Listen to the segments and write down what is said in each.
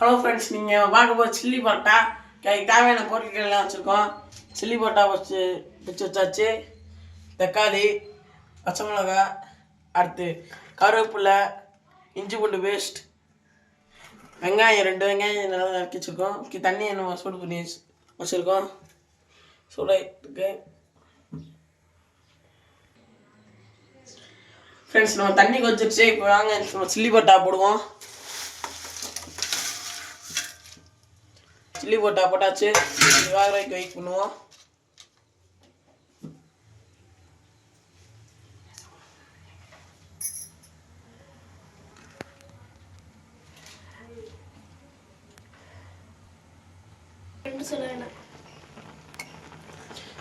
Hello friends, நீங்கள் பார்க்க போது சில்லி பரோட்டா. தேவையான பொருட்கள் எல்லாம் வச்சுருக்கோம். சில்லி பரோட்டா வச்சு வச்சாச்சு. தக்காளி, பச்சை மிளகா, அடுத்து கருவேப்பிலை, இஞ்சி பூண்டு பேஸ்ட், வெங்காயம் 2 வெங்காயம் நல்லா நறுக்கி வச்சுருக்கோம். தண்ணி நம்ம சூடு பண்ணி வச்சுருக்கோம். சூடாயிருக்கு ஃப்ரெண்ட்ஸ். நம்ம தண்ணி கொதிச்சிருச்சு. இப்போ வாங்க நம்ம சில்லி பரோட்டா போடுவோம். சில்லி பரோட்டா போட்டாச்சு. வேக வைக்க வெயிட் பண்ணுவோம்.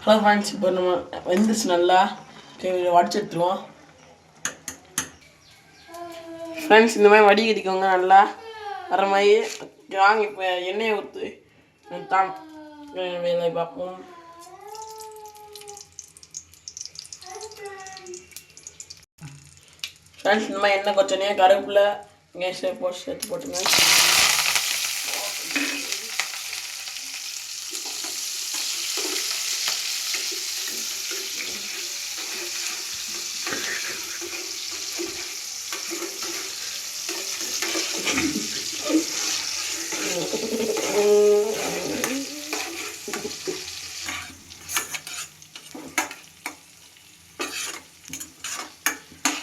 ஹலோ ஃப்ரெண்ட்ஸ், இப்போ நம்ம வெந்துருச்சு நல்லா. வடிச்சு எடுத்துருவோம். ஃப்ரெண்ட்ஸ், இந்த மாதிரி வடிகட்டிக்கோங்க நல்லா வர மாதிரி. வாங்க இப்போ எண்ணெயை ஊற்றி தான் வேலை பார்ப்போம். ஃப்ரெண்ட்ஸ், இந்த மாதிரி எண்ணெய் கொச்சனே கருவேப்பிலை வெங்காயம் போட்டு சேர்த்து போட்டுங்க.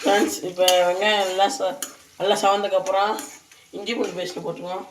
ஃப்ரெண்ட்ஸ், இப்போ வெங்காயம் நல்லா சவந்ததுக்கப்புறம் இஞ்சி பூண்டு பேஸ்ட்டு போட்டுருவோம்.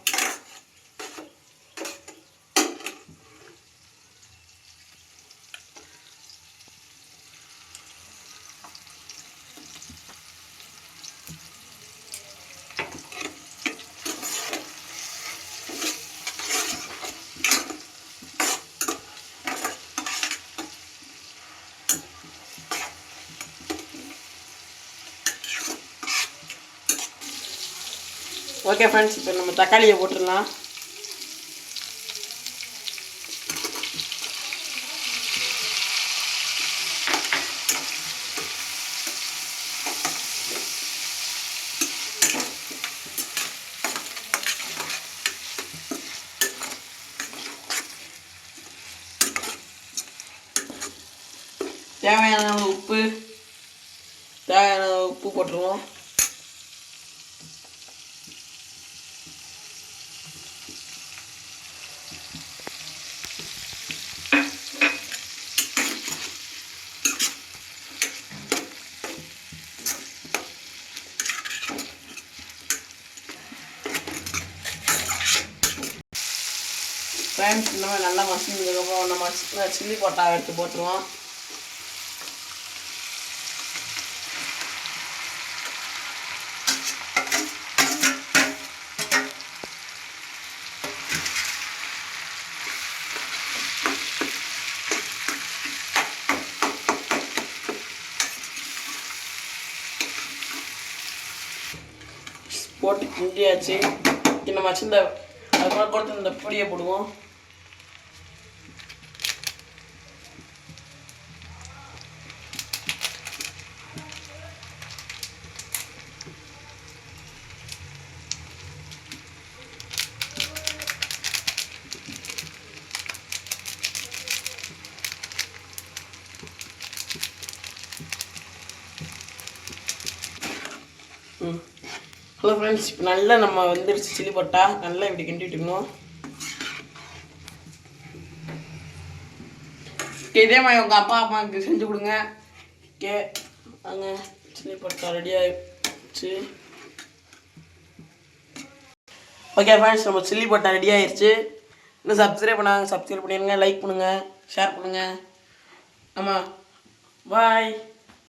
ஓகே ஃப்ரெண்ட்ஸ், இப்போ நம்ம தக்காளியை போட்டுடலாம். தேவையான உப்பு போட்டுருவோம். ஃப்ரெண்ட்ஸ், இந்த மாதிரி நல்லா மசிஞ்சதுக்கப்புறம் நம்ம சில்லி பரோட்டா எடுத்து போட்டுருவோம். போட்டு கிண்டியாச்சு. நம்ம வச்சிருந்த அதுக்கப்புறம் கொடுத்து இந்த பொடியை போடுவோம். ஹலோ ஃப்ரெண்ட்ஸ், இப்போ நல்லா நம்ம வந்துடுச்சு சில்லி பரோட்டா. நல்லா இப்படி கிண்டிட்டுக்கணும். இதே மாதிரி உங்கள் அப்பா அம்மாவுக்கு செஞ்சு கொடுங்க. அங்கே சில்லி பரோட்டா ரெடி ஆகிடுச்சு. ஓகே ஃப்ரெண்ட்ஸ், நம்ம சில்லி பரோட்டா ரெடி ஆகிடுச்சு. இன்னும் சப்ஸ்கிரைப் பண்ணிடுங்க, லைக் பண்ணுங்கள், ஷேர் பண்ணுங்கள். ஆமாம், பாய்.